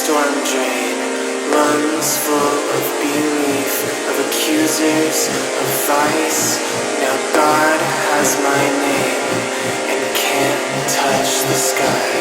storm drain, lungs full of belief, of accusers, of vice. Now God has my name and can't touch the sky.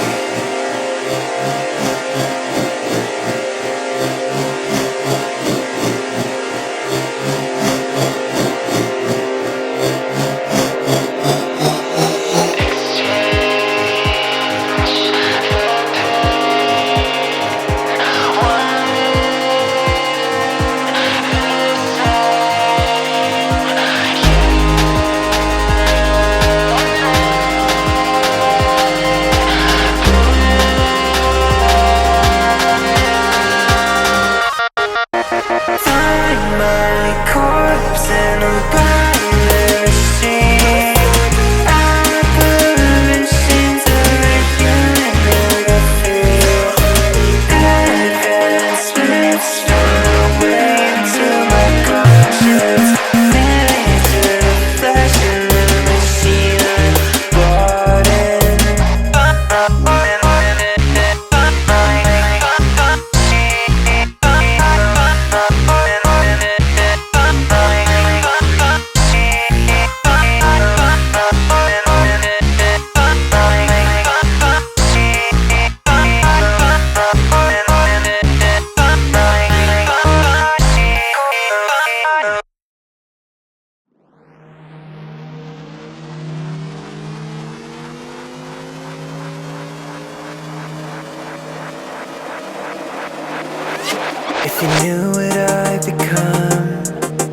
If you knew what I've become,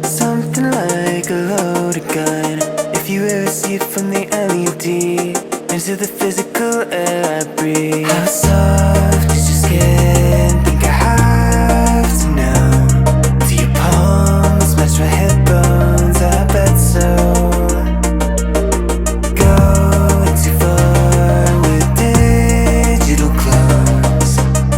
something like a loaded gun. If you ever see it from the LED into the physical air I breathe. How soft is your skin? Think I have to know. Do your palms match my hip bones? I bet so. Going too far with digital clones,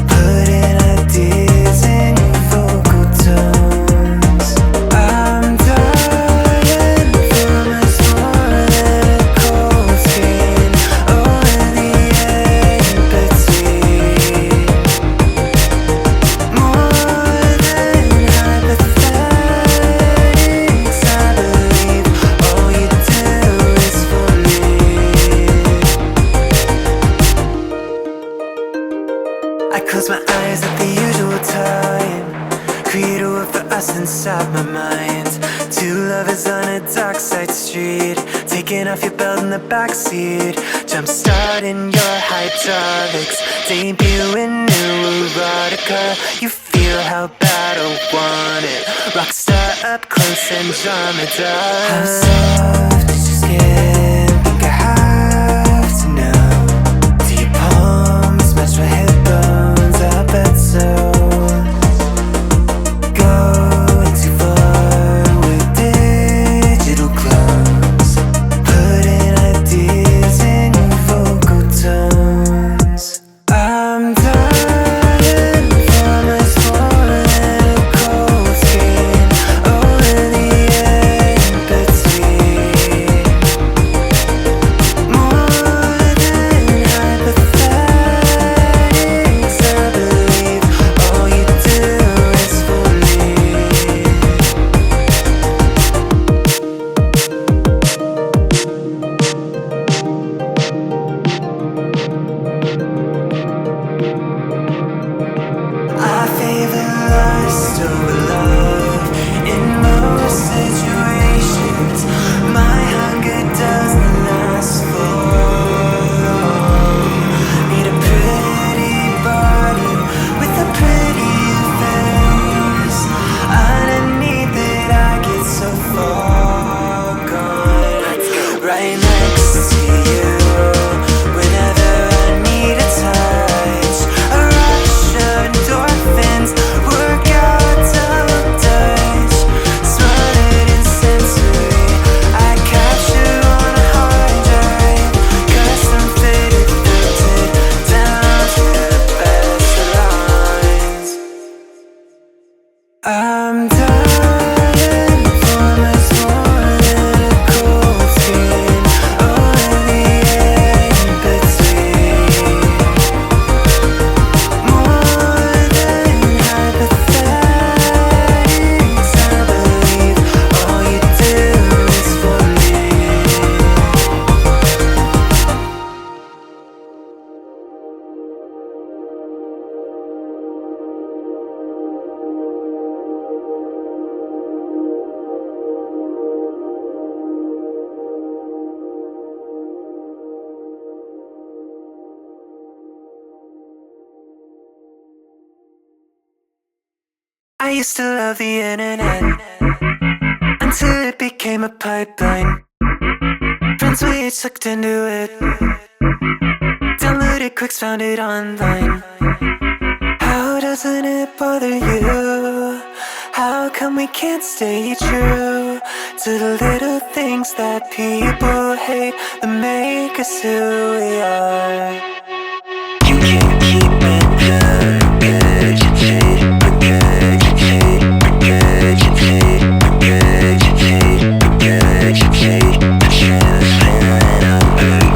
putting ideas in your vocal tones. I'm dying for much more than a cold skin. Oh, in the in-between, more than hypothetics. I believe all you do is for me. I close my eyes at the usual time, create a world for us inside my mind. Two lovers on a dark side street, taking off your belt in the backseat, jump starting your hydraulics, debuting new erotica. You feel how bad I want it, rockstar up close, Andromeda. How soft is your skin? Think I have to know. Do your palms match my hip bones? I bet so. Going too far with digital clones, putting ideas in your vocal tones. I'm dying for much more than a cold skin. Oh, in the in-between, more than hypothetics. I believe all you do is for me. I favor lust over love in most situations. My hunger doesn't last for long. Need a pretty body with a pretty face. Underneath it I get so far gone, right next to you. Whenever I need a touch, a rush of endorphins, work out double dutch, smothered in sensory. I capture on a hard drive, custom fitted, filtered down to the best of lines. I'm dying for much more than a cold skin. Oh, in the in-between, more than used to love the internet until it became a pipeline. Friends we each looked into it, downloaded quicks, found it online. How doesn't it bother you? How come we can't stay true to the little things that people hate that make us who we are? You can't keep it regurgitate, regurgitate, regurgitate, regurgitate, regurgitate. The truth filling up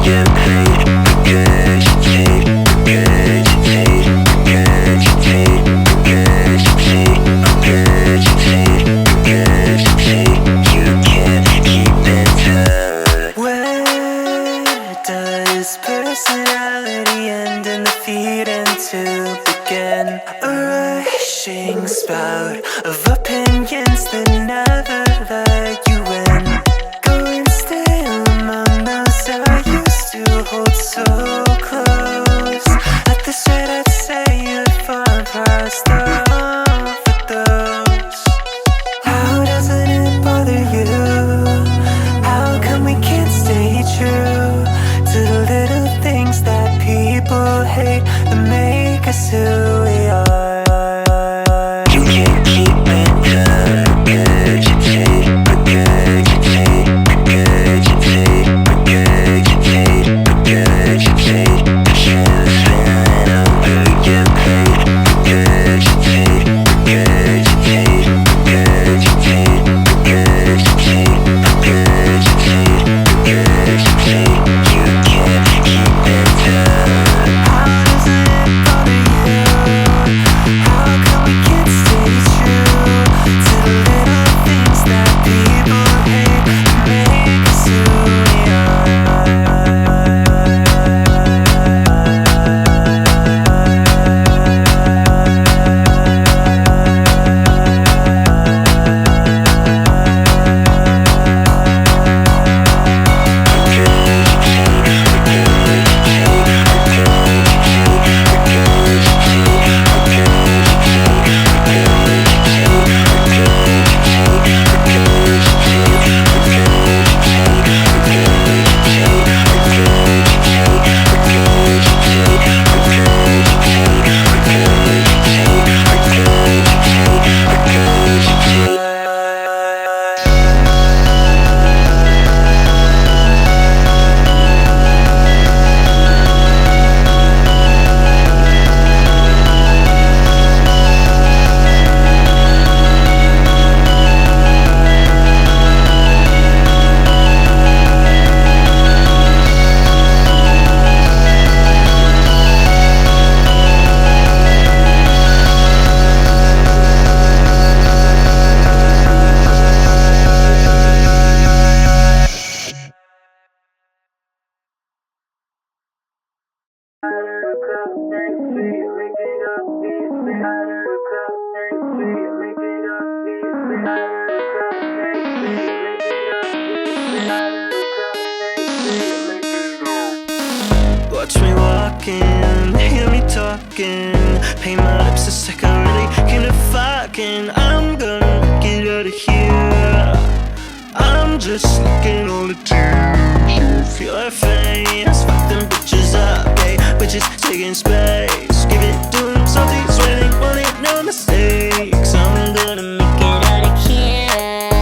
your plate. Regurgitate, regurgitate, regurgitate, regurgitate, regurgitate, regurgitate. You can't keep it up. Where does personality end and the feeding to begin? A rushing spout of opinions that never let you in. Going still among those I used to hold so close. At this rate I'd say you'd fall past off with those. How doesn't it bother you? How come we can't stay true to the little things that people hate that make us who we are? You can't keep it regurgitate, regurgitate, regurgitate, regurgitate, regurgitate. The truth filling up your plate. Regurgitate, regurgitate, regurgitate, regurgitate, regurgitate, regurgitate. You can't keep it up. How doesn't it bother you? How come we can't stay true to the little things that people hate that make us who we are? Watch me walking, hear me talking, paint my lips a sec, I really came to fucking. I'm gonna get out of here. I'm just looking all the tears. Feel like face, fuck them bitches up, hey. Bitches taking space, give it to them, something's really want it, no mistakes. I'm gonna make it out of here.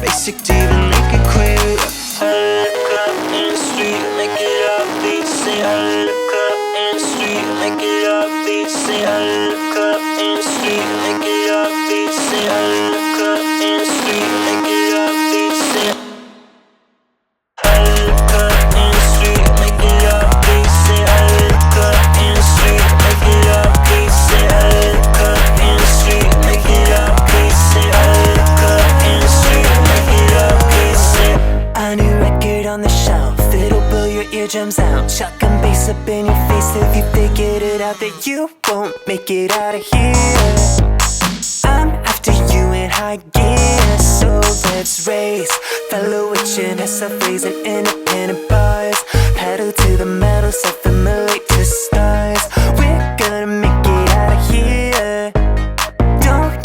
Basic to even make it quick. I look up in the street, make it up, beat, say I look up in the street, make it up, beat, say I look up in the street, make it up, beat, say I look up in the street, make it up, beat, say I look up in the street, make it up, beat, say I look up in the street, make it up, beat, say I look up in the street, make it up, beat, say I look up in the street, make it up, beat, say a new record on the shelf, it'll blow your eardrums out. Shotgun bass up in your face if you figured it out that you won't make it out of here. I'm after you in high gear, so let's race. Fellowwitch and SFAs and independent bars. Pedal to the metal, self-immolate to stars. We're gonna make it out of here. Don't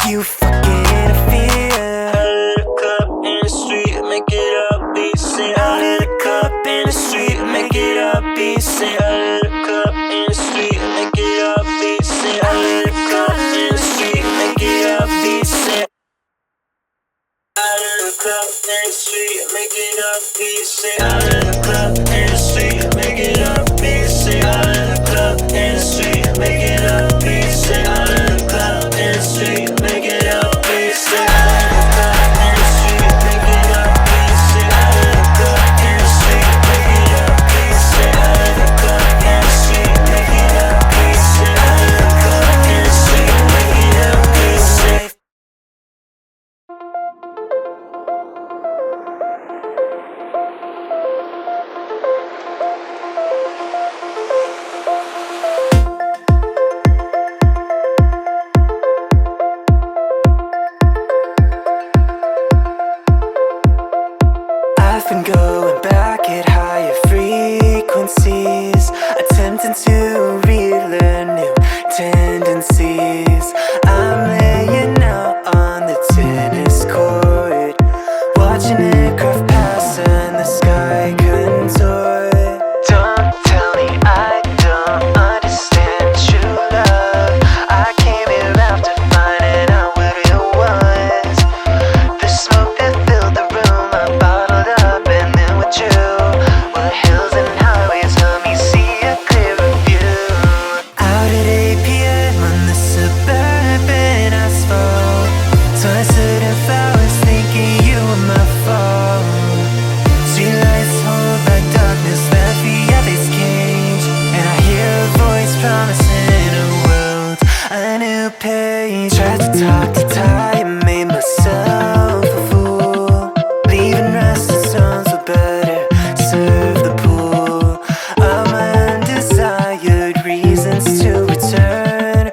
club in the street, make it up, please say out of the club in the street, make it up, please say out of the club in the street, make it up, please say out of the club in the street, make it up, please say out of the club in the street, make it up, please say out of the club in the street, make it up, please say out of the club in the street, make it up, please say out of the club in the street, make it up, please say. I've been going back at higher frequencies, attempting to relearn new tendencies. I'm laying out on the tennis court, watching aircraft pass and the sky contort. Don't tell me I don't understand true love. I came here after finding out what it was. The smoke that filled the room, I bottled up and then withdrew. Well, hills and highways help me see a clearer view. Out at 8 p.m. on the suburban asphalt, twisted and flowers thinking you were my fault. Streetlights hold back darkness that the others cage, and I hear a voice promising a world, a new page. Tried to talk to time, made myself a fool, leaving resting stones would better serve the pool of my undesired reasons to return.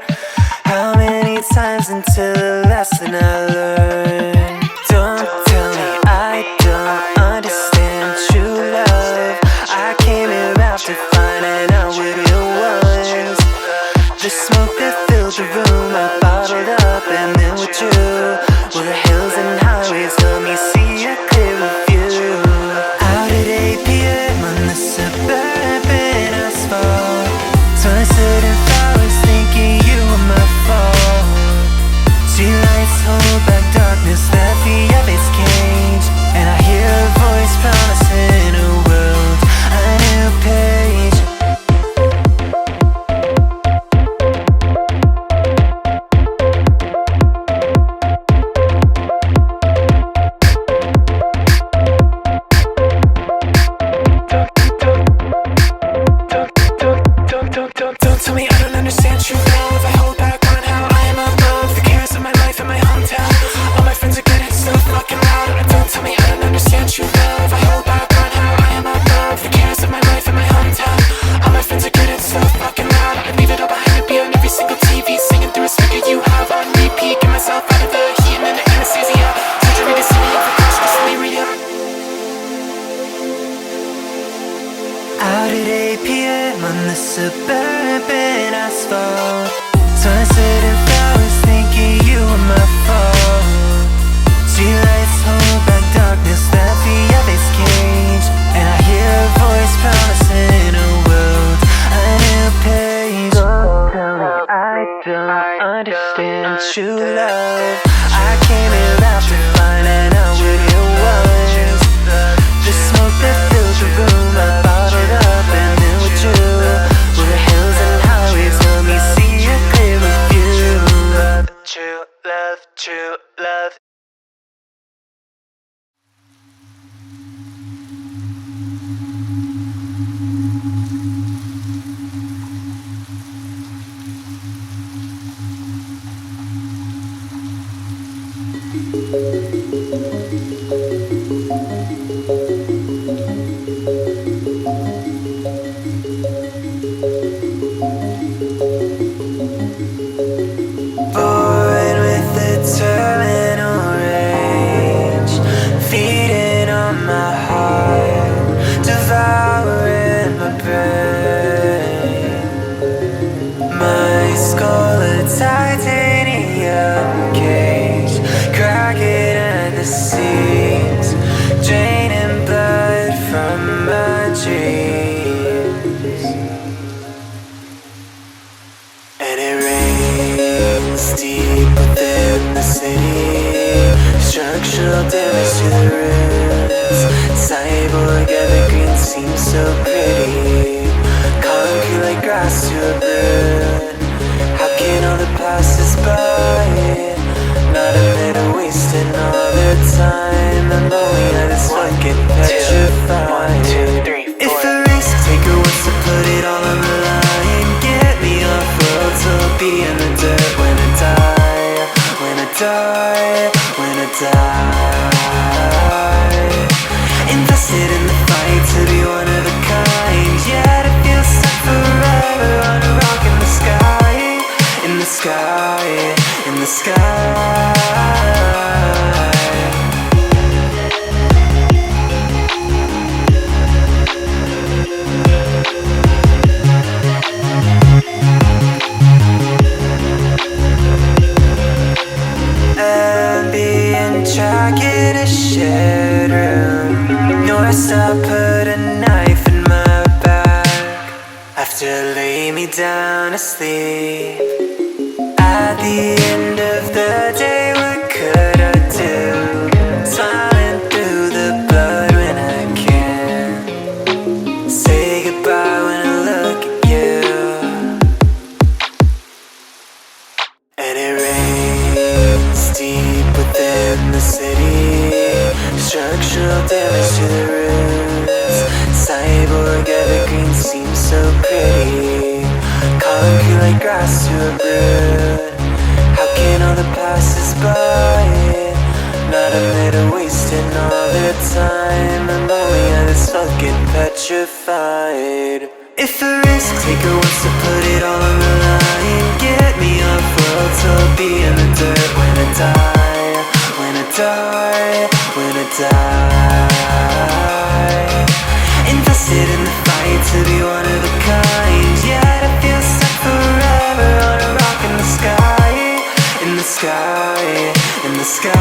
How many times until the lesson I learned? Don't tell me I don't understand true love. I came here after finding out what it was. The smoke that filled the room, I bottled up and then withdrew. Well, the hills and highways help me see a clearer view. Out at 8 p.m. on the suburban asphalt, twisted and flowers thinking you were my fault. Streetlights hold back darkness that the others cage, and I hear a voice promising a world, a new page. Don't tell me I don't understand true love. I hold back on how I am above the cares of my life in my hometown. All my friends are getting so fucking loud. Don't tell me I don't understand true love. I hold back on how I am above the cares of my life in my hometown. All my friends are getting so fucking loud. I leave it all behind to be on every single TV, singing through a speaker you have on repeat. Get myself out of the heat and then the anesthesia. Surgery to see me off the couch, just delirium. Out at 8 p.m. on the suburban asphalt, twisted and flowers thinking you were my fault. Streetlights hold back darkness that the others cage, and I hear a voice promising a world, a new page. Don't tell me I don't understand true love. I came here after finding out what it was. The smoke that filled the room, I bottled up and then withdrew. Well, the hills and highways help me see a clearer view. Love, true love, true love. Born with the terminal rage, feeding on my heart, devouring my brain. My skull a titanium cage, cracking at the seams, draining blood from my dreams. And it rains deep within the city, structure Structural damage to the roots. Cyborg evergreen seems so pretty. Concrete like grass to a brood. How can all the passers-by not admit to wasting all their time? I'm only at this fucking petrified. 1, 2, 3, 4. If a risk taker wants to put it all on the line, get me off road, so I'll be in the dirt when I die. When I die, when I die. Invested in the fight to be one of a kind. Yet it feels stuck forever on a rock in the sky. In the sky, in the sky. Track in a shared room. North I put a knife in my back after lay me down to sleep. At the end of the day, what could I do? Smiling through the blood when I can. Say goodbye when I look at you. And it rains deep within the city. Structural damage to the roots. Cyborg evergreen seems so pretty. Concrete like grass to a brood. How can all the passers-by not admit to wasting all their time? I'm only at this fucking petrified. If a risk taker wants to put it all on the line, get me off road, so I'll be in the dirt when I die. When I die, when I die. Invested in the fight to be one of a kind. Yet I feel stuck forever on a rock in the sky. In the sky, in the sky.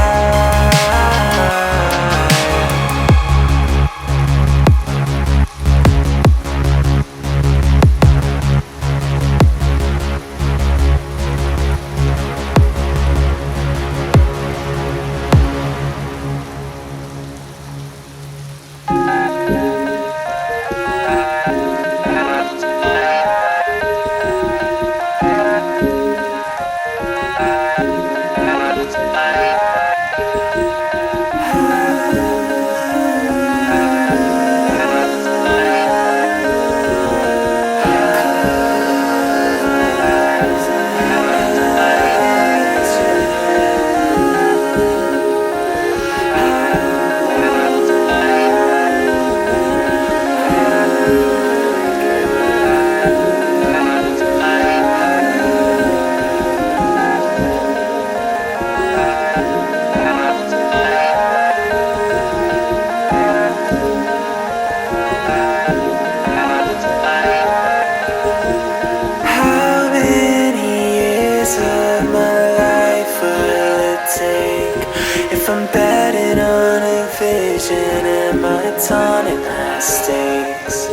If I'm betting on a vision, am I taunting my stakes?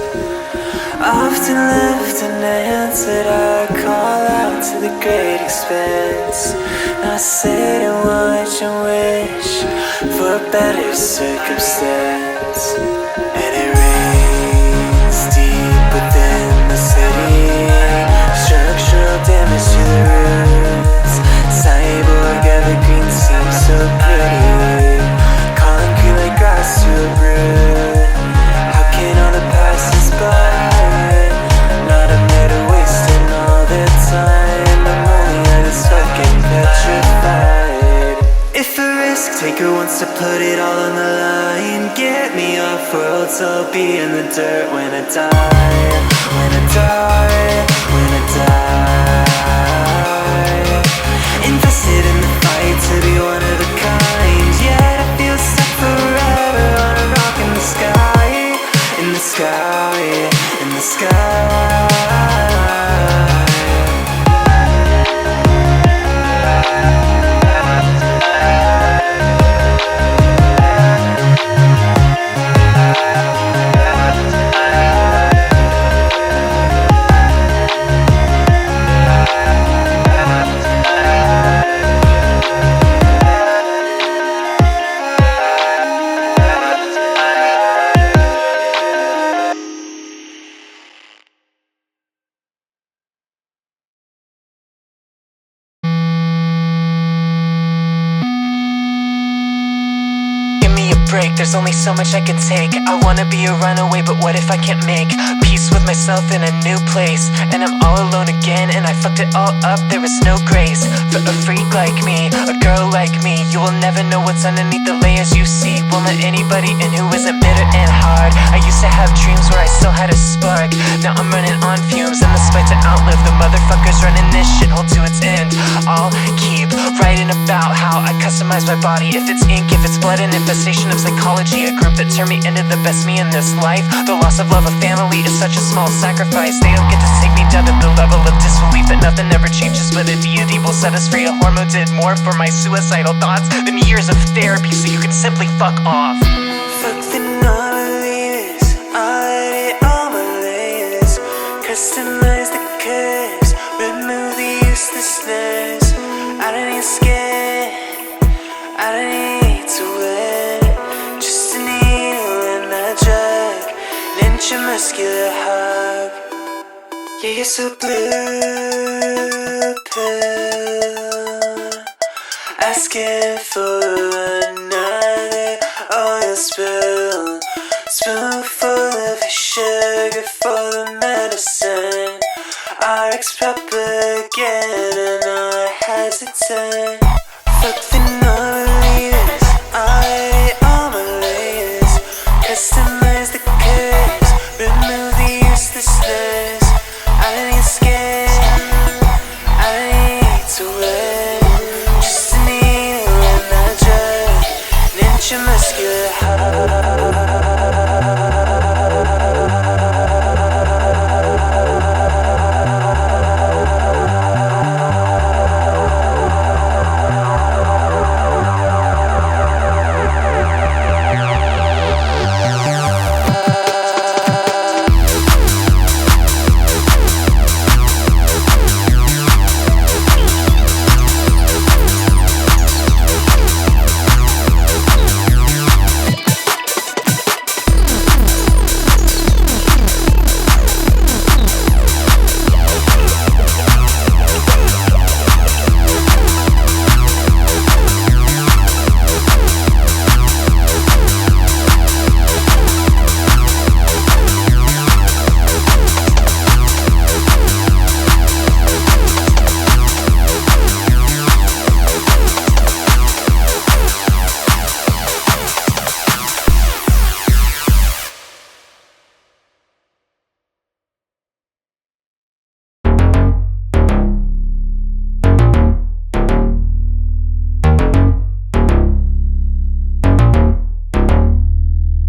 Often left unanswered, I call out to the great expanse. I sit and watch and wish for a better circumstance. And it rains deep within the city. Structural damage to the roots. Cyborg evergreen seems so pretty. Concrete like grass to a brood. How can all the passers-by not admit to wasting all their time? I'm only at this fucking petrified. If a risk taker wants to put it all on the line, get me off road, so I'll be in the dirt when I die. When I die, when I die. Invested in the fight to be one of a kind. Yet I feel stuck forever on a rock in the sky. In the sky, in the sky. break, there's only so much I can take. I wanna be a runaway, but what if I can't make peace with myself in a new place? And I'm all alone again, and I fucked it all up, there was no grace. For a freak like me, a girl like me, you will never know what's underneath the layers you see. Won't let anybody in who isn't bitter and hard. I used to have dreams where I still had a spark. Now I'm running on fumes, and the spite to outlive the motherfuckers running this shithole to its end. I'll keep writing about how I customize my body. If it's ink, if it's blood, an infestation of psychology. A group that turned me into the best me in this life. The loss of love of family is such a small sacrifice. They don't get to take me down to the level of disbelief that nothing ever changes, but a deity will set us free. A hormone did more for my suicidal thoughts than years of therapy, so you can simply fuck off. Fuck the non-believers, I'll edit all my layers. Customize the curves, remove the uselessness. I don't need skin, I don't need to win. Just a needle and a drug, an intramuscular hug. Yeah, you're so blue pill, asking for another oil spill. Spoonful of sugar for the medicine. RX propaganda, not hesitant. Fuck the non-believers, I'll edit all my layers. Customize the curves, remove the uselessness. I don't need skin, I don't need to win. Just a needle and a drug, an intramuscular hug.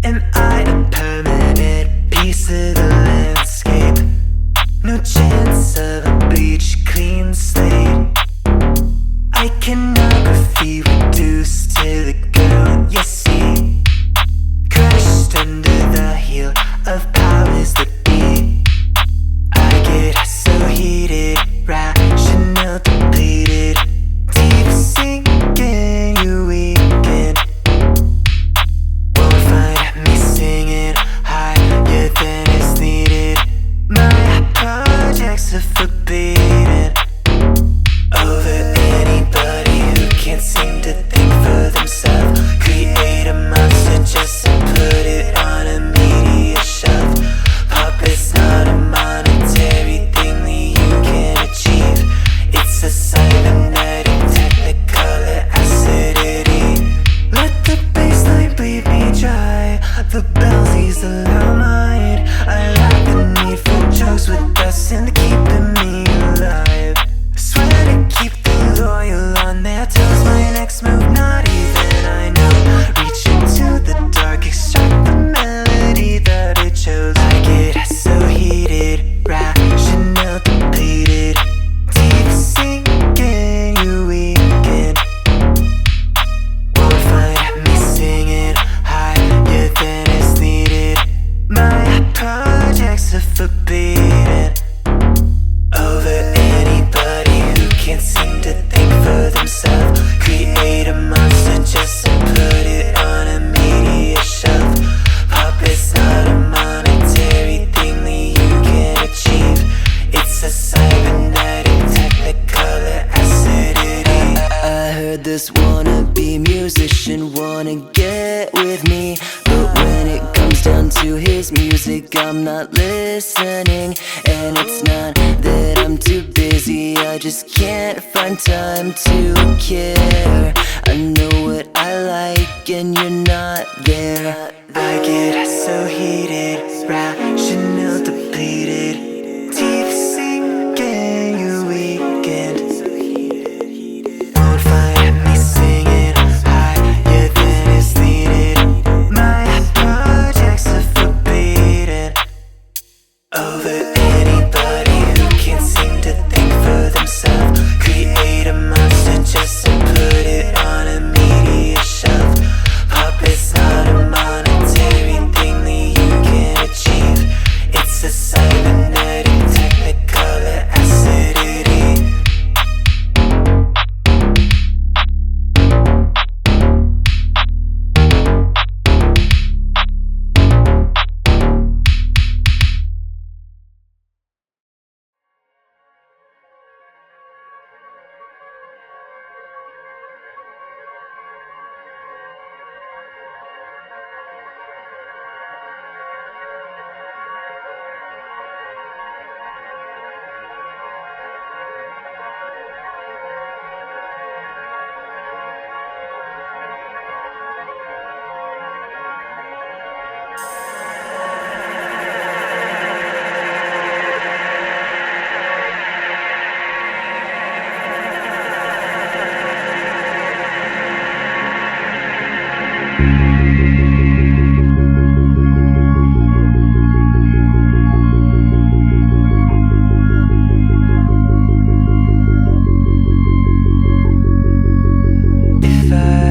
Am I a permanent piece of the landscape? No chance of a bleach clean slate. Iconography reduced to the girl you see, crushed under the heel of powers that be. I get so heated, rational depleted, deep sinking, you weaken. Won't find me singing higher than is needed. My projects are forbidden over anybody who can't seem to think for themselves. Create a monster just to put it on a media shelf. Pop this wannabe musician wanna get with me, but when it comes down to his music, I'm not listening. And it's not that I'm too busy, I just can't find time to care. I know what I like and you're not there. I get so heated, rational depleted, teeth sinking, you weakened. Won't find me singing higher than is needed. My projects are forbidden over anybody who can't seem to think for themselves. Create a monster just to put it on a media shelf. Puppet's not a monetary thing that you can achieve. It's a cybernetic technicolor acidity. If I